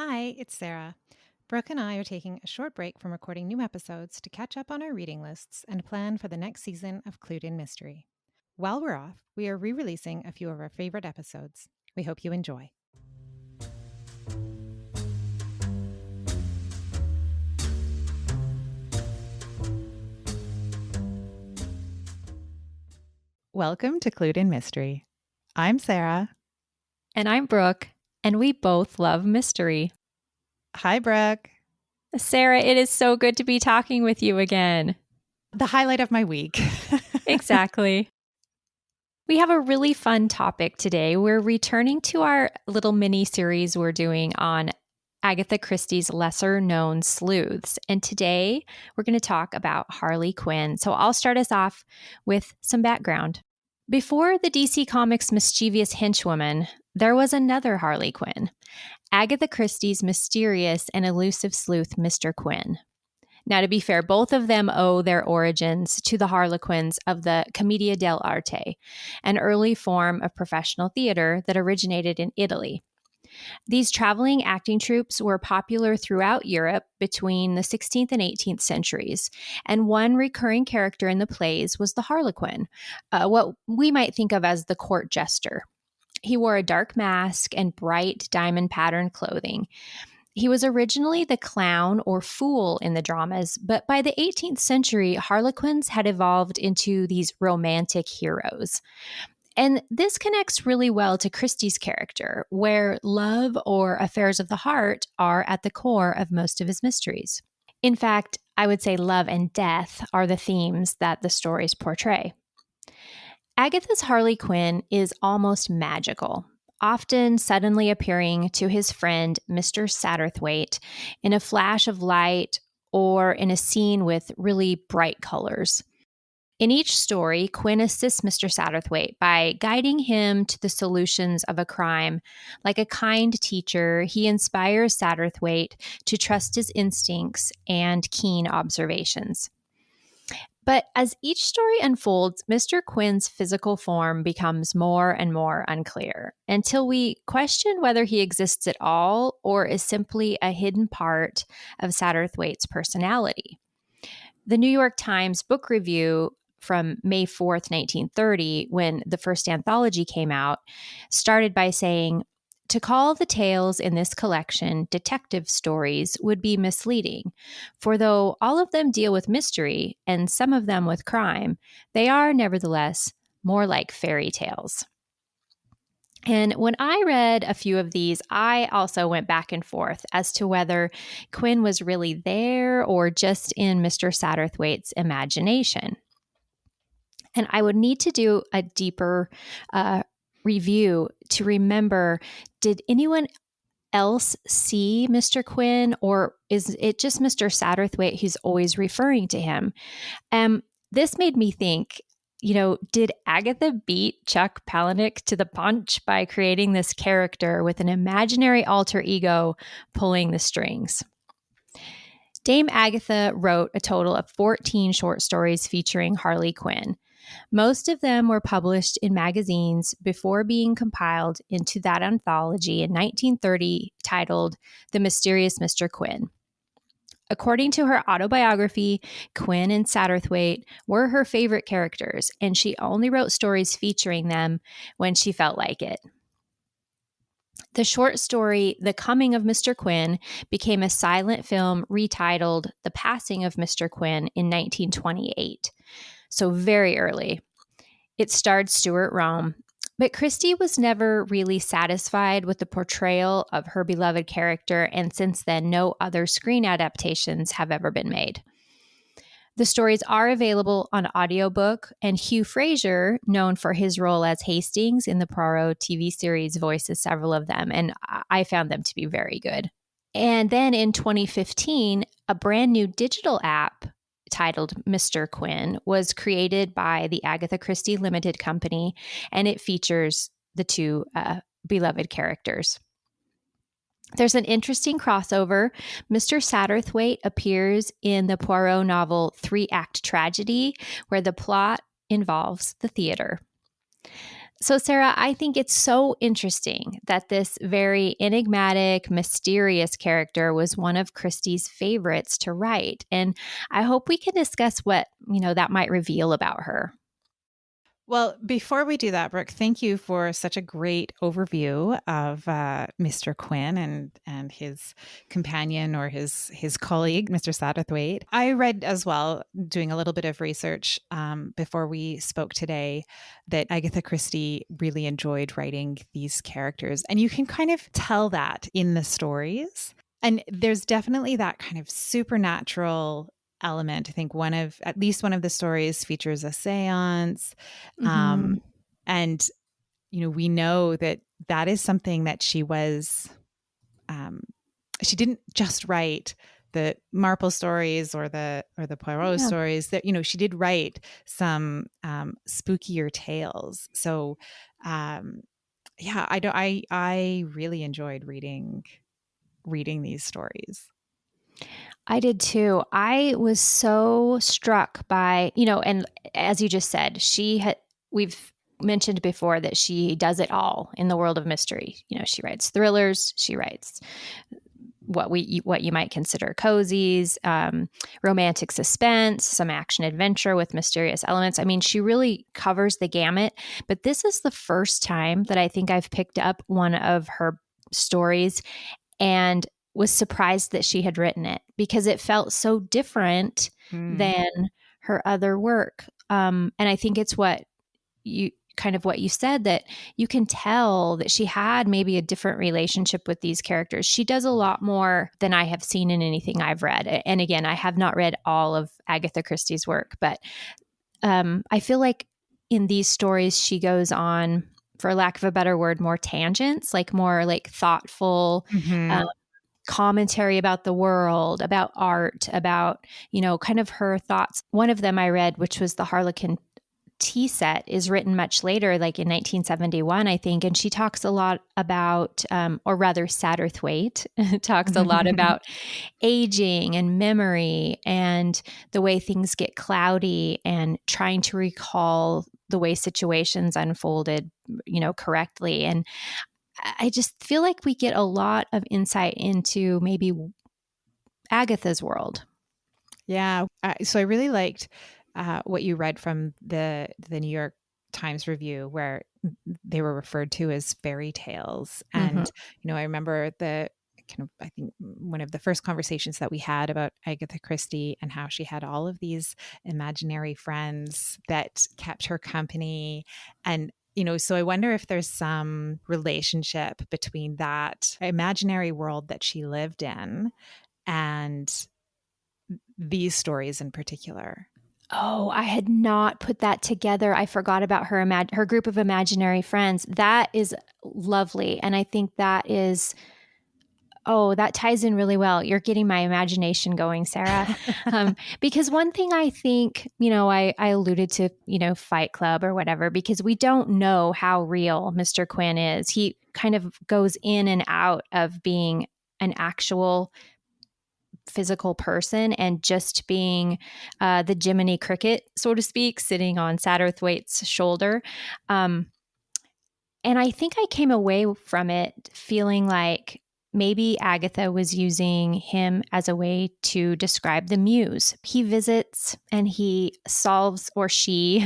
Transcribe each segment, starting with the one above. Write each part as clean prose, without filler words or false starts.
Hi, it's Sarah. Brooke and I are taking a short break from recording new episodes to catch up on our reading lists and plan for the next season of Clued in Mystery. While we're off, we are re-releasing a few of our favorite episodes. We hope you enjoy. Welcome to Clued in Mystery. I'm Sarah. And I'm Brooke, and we both love mystery. Hi, Brooke. Sarah, it is so good to be talking with you again. The highlight of my week. Exactly. We have a really fun topic today. We're returning to our little mini series we're doing on Agatha Christie's lesser known sleuths. And today we're going to talk about Harley Quin. So I'll start us off with some background. Before the DC Comics' mischievous henchwoman, there was another Harley Quin, Agatha Christie's mysterious and elusive sleuth, Mr. Quin. Now, to be fair, both of them owe their origins to the Harlequins of the Commedia dell'arte, an early form of professional theater that originated in Italy. These traveling acting troupes were popular throughout Europe between the 16th and 18th centuries, and one recurring character in the plays was the Harlequin, what we might think of as the court jester. He wore a dark mask and bright diamond-patterned clothing. He was originally the clown or fool in the dramas, but by the 18th century, Harlequins had evolved into these romantic heroes. And this connects really well to Christie's character, where love or affairs of the heart are at the core of most of his mysteries. In fact, I would say love and death are the themes that the stories portray. Agatha's Harley Quin is almost magical, often suddenly appearing to his friend Mr. Satterthwaite in a flash of light or in a scene with really bright colors. In each story, Quin assists Mr. Satterthwaite by guiding him to the solutions of a crime. Like a kind teacher, he inspires Satterthwaite to trust his instincts and keen observations. But as each story unfolds, Mr. Quin's physical form becomes more and more unclear until we question whether he exists at all or is simply a hidden part of Satterthwaite's personality. The New York Times book review from May 4th, 1930, when the first anthology came out, started by saying, "To call the tales in this collection detective stories would be misleading, for though all of them deal with mystery and some of them with crime, they are nevertheless more like fairy tales." And when I read a few of these, I also went back and forth as to whether Quin was really there or just in Mr. Satterthwaite's imagination. And I would need to do a deeper review to remember, did anyone else see Mr. Quin, or is it just Mr. Satterthwaite who's always referring to him? This made me think, did Agatha beat Chuck Palahniuk to the punch by creating this character with an imaginary alter ego pulling the strings? Dame Agatha wrote a total of 14 short stories featuring Harley Quin. Most of them were published in magazines before being compiled into that anthology in 1930 titled The Mysterious Mr. Quin. According to her autobiography, Quin and Satterthwaite were her favorite characters, and she only wrote stories featuring them when she felt like it. The short story, The Coming of Mr. Quin, became a silent film retitled The Passing of Mr. Quin in 1928. So very early. It starred Stuart Rome, but Christie was never really satisfied with the portrayal of her beloved character, and since then, no other screen adaptations have ever been made. The stories are available on audiobook, and Hugh Fraser, known for his role as Hastings in the Poirot TV series, voices several of them, and I found them to be very good. And then in 2015, a brand new digital app titled Mr. Quin was created by the Agatha Christie Limited Company, and it features the two beloved characters. There's an interesting crossover. Mr. Satterthwaite appears in the Poirot novel 3-Act Tragedy, where the plot involves the theater. So, Sarah, I think it's so interesting that this very enigmatic, mysterious character was one of Christie's favorites to write. And I hope we can discuss what, that might reveal about her. Well, before we do that, Brooke, thank you for such a great overview of Mr. Quin and his companion or his colleague, Mr. Satterthwaite. I read as well, doing a little bit of research before we spoke today, that Agatha Christie really enjoyed writing these characters, and you can kind of tell that in the stories. And there's definitely that kind of supernatural element. I think at least one of the stories features a seance. Mm-hmm. Um, and, we know that that is something that she didn't just write the Marple stories or the Poirot Yeah. stories. That, she did write some spookier tales. So, yeah, I really enjoyed reading these stories. I did too. I was so struck by, and as you just said, we've mentioned before that she does it all in the world of mystery. She writes thrillers, she writes what you might consider cozies, romantic suspense, some action adventure with mysterious elements. I mean, she really covers the gamut. But this is the first time that I think I've picked up one of her stories and was surprised that she had written it because it felt so different Mm. than her other work. And I think it's what you said, that you can tell that she had maybe a different relationship with these characters. She does a lot more than I have seen in anything I've read. And again, I have not read all of Agatha Christie's work, but I feel like in these stories, she goes on, for lack of a better word, more tangents, like more like thoughtful Mm-hmm. commentary about the world, about art, about, kind of her thoughts. One of them I read, which was the Harlequin tea set, is written much later, like in 1971, I think. And she talks a lot about, or rather, Satterthwaite talks a lot about aging and memory and the way things get cloudy and trying to recall the way situations unfolded, correctly. And I just feel like we get a lot of insight into maybe Agatha's world. Yeah. So I really liked what you read from the New York Times review, where they were referred to as fairy tales. Mm-hmm. And, I remember I think one of the first conversations that we had about Agatha Christie and how she had all of these imaginary friends that kept her company. And, so I wonder if there's some relationship between that imaginary world that she lived in and these stories in particular. Oh, I had not put that together. I forgot about her group of imaginary friends. That is lovely, and I think that ties in really well. You're getting my imagination going, Sarah. Because one thing I think, I alluded to, Fight Club or whatever, because we don't know how real Mr. Quin is. He kind of goes in and out of being an actual physical person and just being the Jiminy Cricket, so to speak, sitting on Satterthwaite's shoulder. Um, and I think I came away from it feeling like maybe Agatha was using him as a way to describe the muse. He visits and he solves, or she,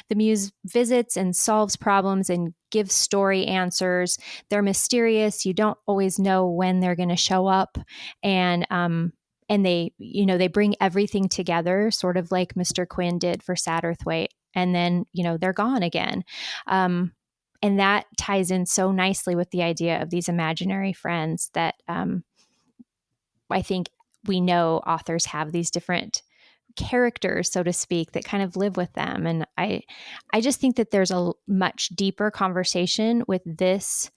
the muse visits and solves problems and gives story answers. They're mysterious. You don't always know when they're going to show up. And they bring everything together, sort of like Mr. Quin did for Satterthwaite. And then, they're gone again. And that ties in so nicely with the idea of these imaginary friends that I think we know authors have these different characters, so to speak, that kind of live with them. And I just think that there's a much deeper conversation with this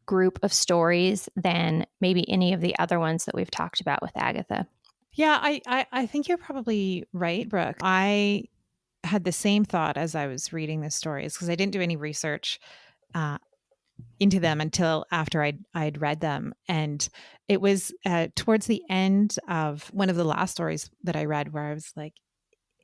group of stories than maybe any of the other ones that we've talked about with Agatha. Yeah, I think you're probably right, Brooke. I had the same thought as I was reading the stories, because I didn't do any research uh, into them until after I'd read them. And it was towards the end of one of the last stories that I read where I was like,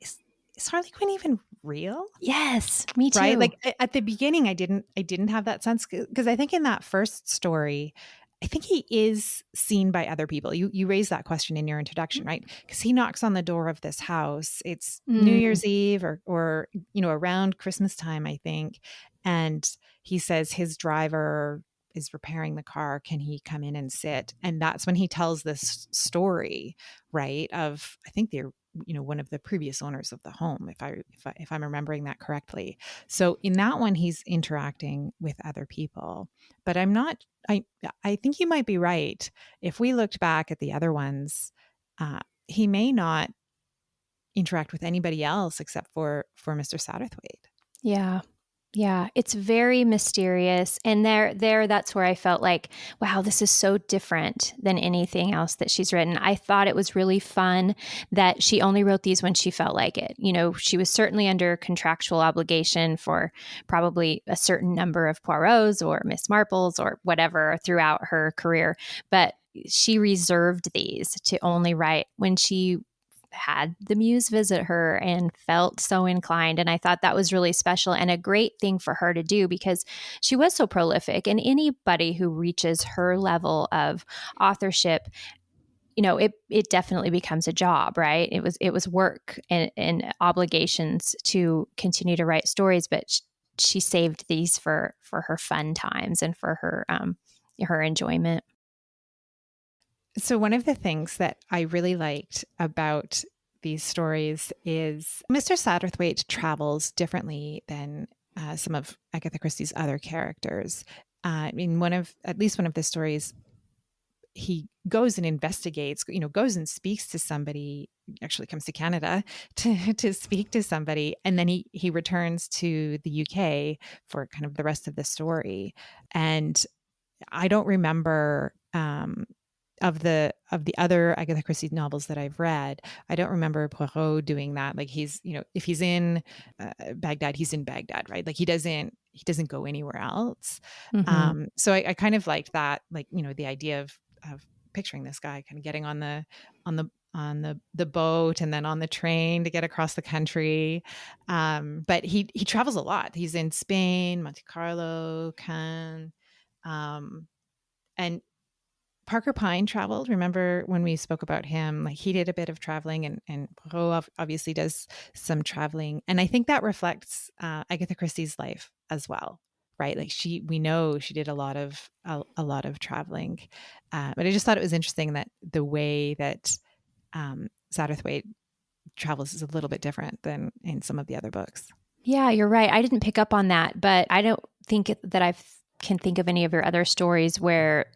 is, is Harley Quinn even real? Yes, me Right? too. Like at the beginning, I didn't have that sense because I think in that first story, I think he is seen by other people. You raised that question in your introduction, right? Because he knocks on the door of this house. It's New Mm, Year's Eve or around Christmas time, I think, and he says his driver is repairing the car. Can he come in and sit? And that's when he tells this story, right? Of I think they're one of the previous owners of the home, if I'm remembering that correctly. So in that one, he's interacting with other people, but I'm not. I think you might be right. If we looked back at the other ones, he may not interact with anybody else except for Mr. Satterthwaite. yeah. Yeah, it's very mysterious. And that's where I felt like, wow, this is so different than anything else that she's written. I thought it was really fun that she only wrote these when she felt like it. She was certainly under contractual obligation for probably a certain number of Poirots or Miss Marples or whatever throughout her career. But she reserved these to only write when she had the muse visit her and felt so inclined. And I thought that was really special and a great thing for her to do because she was so prolific. And anybody who reaches her level of authorship, it definitely becomes a job, right? It was work and obligations to continue to write stories, but she saved these for her fun times and for her enjoyment. So one of the things that I really liked about these stories is Mr. Satterthwaite travels differently than some of Agatha Christie's other characters. In at least one of the stories, he goes and investigates, goes and speaks to somebody, actually comes to Canada to speak to somebody. And then he returns to the UK for kind of the rest of the story. And I don't remember, of the other Agatha Christie novels that I've read, I don't remember Poirot doing that. Like he's, if he's in Baghdad, he's in Baghdad, right? Like he doesn't go anywhere else. Mm-hmm. So I kind of liked that, like, the idea of picturing this guy kind of getting on the boat and then on the train to get across the country. But he travels a lot. He's in Spain, Monte Carlo, Cannes, and Parker Pine traveled. Remember when we spoke about him? Like he did a bit of traveling, and Poirot obviously does some traveling. And I think that reflects Agatha Christie's life as well, right? Like we know she did a lot of traveling, but I just thought it was interesting that the way that Satterthwaite travels is a little bit different than in some of the other books. Yeah, you're right. I didn't pick up on that, but I don't think that I can think of any of your other stories where,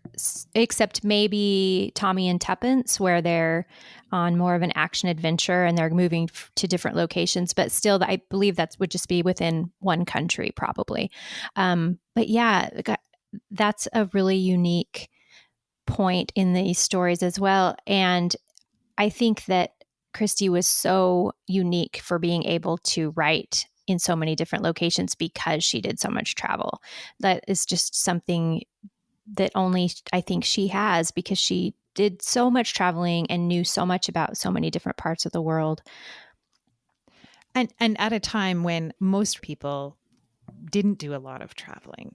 except maybe Tommy and Tuppence, where they're on more of an action adventure and they're moving to different locations. But still, I believe that would just be within one country, probably. But yeah, that's a really unique point in these stories as well. And I think that Christie was so unique for being able to write in so many different locations because she did so much travel. That is just something that only I think she has because she did so much traveling and knew so much about so many different parts of the world. And at a time when most people didn't do a lot of traveling.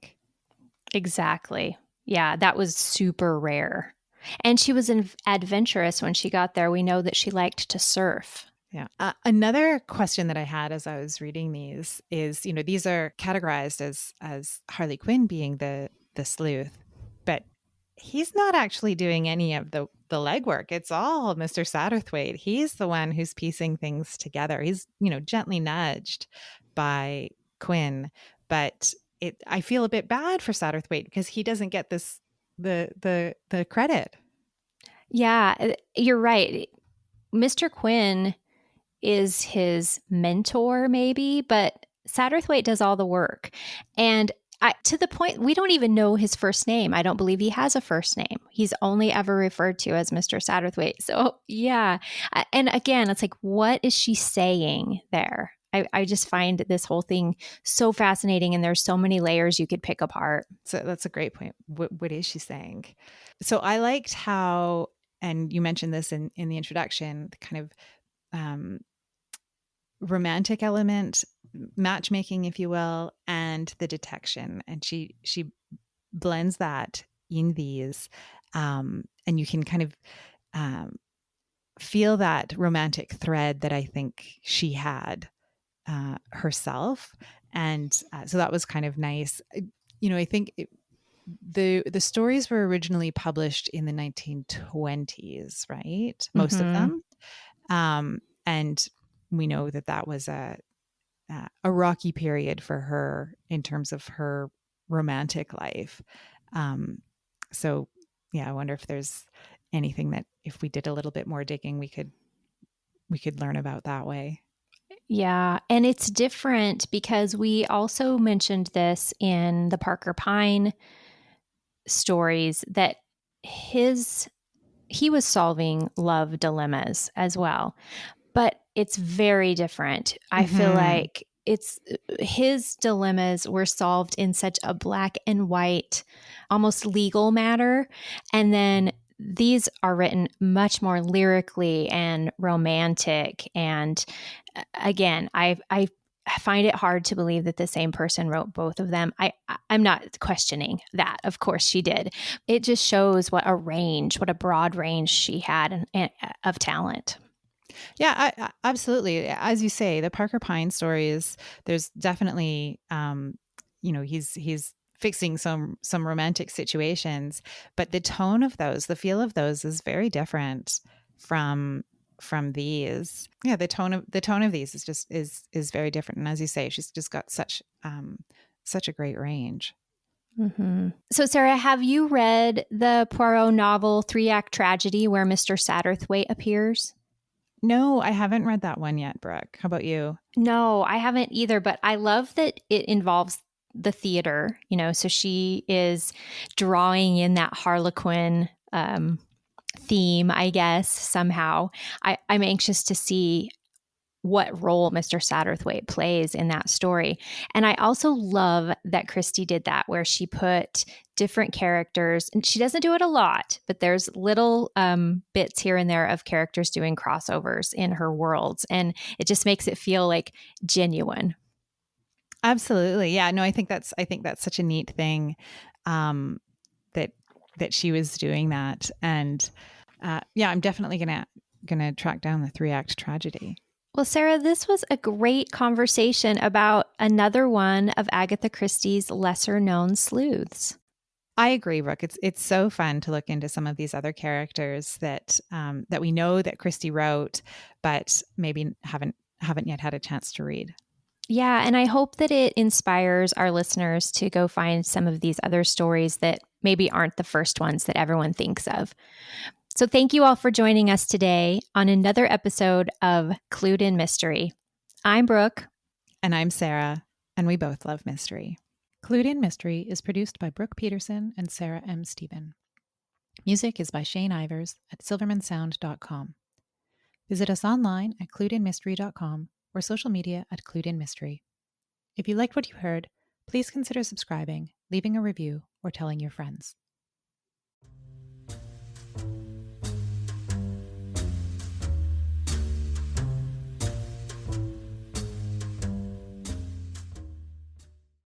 Exactly. Yeah, that was super rare. And she was adventurous when she got there. We know that she liked to surf. Yeah. Another question that I had as I was reading these is, these are categorized as Harley Quinn being the sleuth, but he's not actually doing any of the legwork. It's all Mr. Satterthwaite. He's the one who's piecing things together. He's, gently nudged by Quinn, but I feel a bit bad for Satterthwaite because he doesn't get the credit. Yeah, you're right. Mr. Quinn is his mentor, maybe, but Satterthwaite does all the work. And to the point, we don't even know his first name. I don't believe he has a first name. He's only ever referred to as Mr. Satterthwaite. So, yeah. And again, it's like, what is she saying there? I just find this whole thing so fascinating, and there's so many layers you could pick apart. So that's a great point. What is she saying? So I liked how, and you mentioned this in the introduction, the kind of romantic element, matchmaking, if you will, and the detection. And she blends that in these, and you can kind of feel that romantic thread that I think she had herself. And so that was kind of nice. I think the stories were originally published in the 1920s, right? Most of Mm-hmm. them. And we know that was a rocky period for her in terms of her romantic life. So yeah, I wonder if there's anything that if we did a little bit more digging, we could learn about that way. Yeah, and it's different because we also mentioned this in the Parker Pine stories that he was solving love dilemmas as well, but it's very different. I feel Mm-hmm. like it's his dilemmas were solved in such a black and white, almost legal manner, and then these are written much more lyrically and romantic. And again, I find it hard to believe that the same person wrote both of them. I'm not questioning that. Of course she did. It just shows what a broad range she had of talent. Yeah, absolutely. As you say, the Parker Pine stories, there's definitely, he's fixing some romantic situations, but the tone of those, the feel of those is very different from these. Yeah, the tone of these is very different. And as you say, she's just got such a great range. Mm-hmm. So, Sarah, have you read the Poirot novel Three Act Tragedy where Mr. Satterthwaite appears? No, I haven't read that one yet, Brooke. How about you? No, I haven't either, but I love that it involves the theater, so she is drawing in that Harlequin theme, I guess, somehow. I'm anxious to see what role Mr. Satterthwaite plays in that story. And I also love that Christie did that, where she put different characters, and she doesn't do it a lot, but there's little bits here and there of characters doing crossovers in her worlds. And it just makes it feel like genuine. Absolutely. Yeah, no, I think that's such a neat thing, that she was doing that. And yeah, I'm definitely gonna track down the 3 act tragedy. Well, Sarah, this was a great conversation about another one of Agatha Christie's lesser known sleuths. I agree, Brooke. It's so fun to look into some of these other characters that we know that Christie wrote, but maybe haven't yet had a chance to read. Yeah, and I hope that it inspires our listeners to go find some of these other stories that maybe aren't the first ones that everyone thinks of. So, thank you all for joining us today on another episode of Clued in Mystery. I'm Brooke. And I'm Sarah, and we both love mystery. Clued in Mystery is produced by Brooke Peterson and Sarah M. Stephen. Music is by Shane Ivers at silvermansound.com. Visit us online at cluedinmystery.com or social media at Clued in Mystery. If you liked what you heard, please consider subscribing, leaving a review, or telling your friends.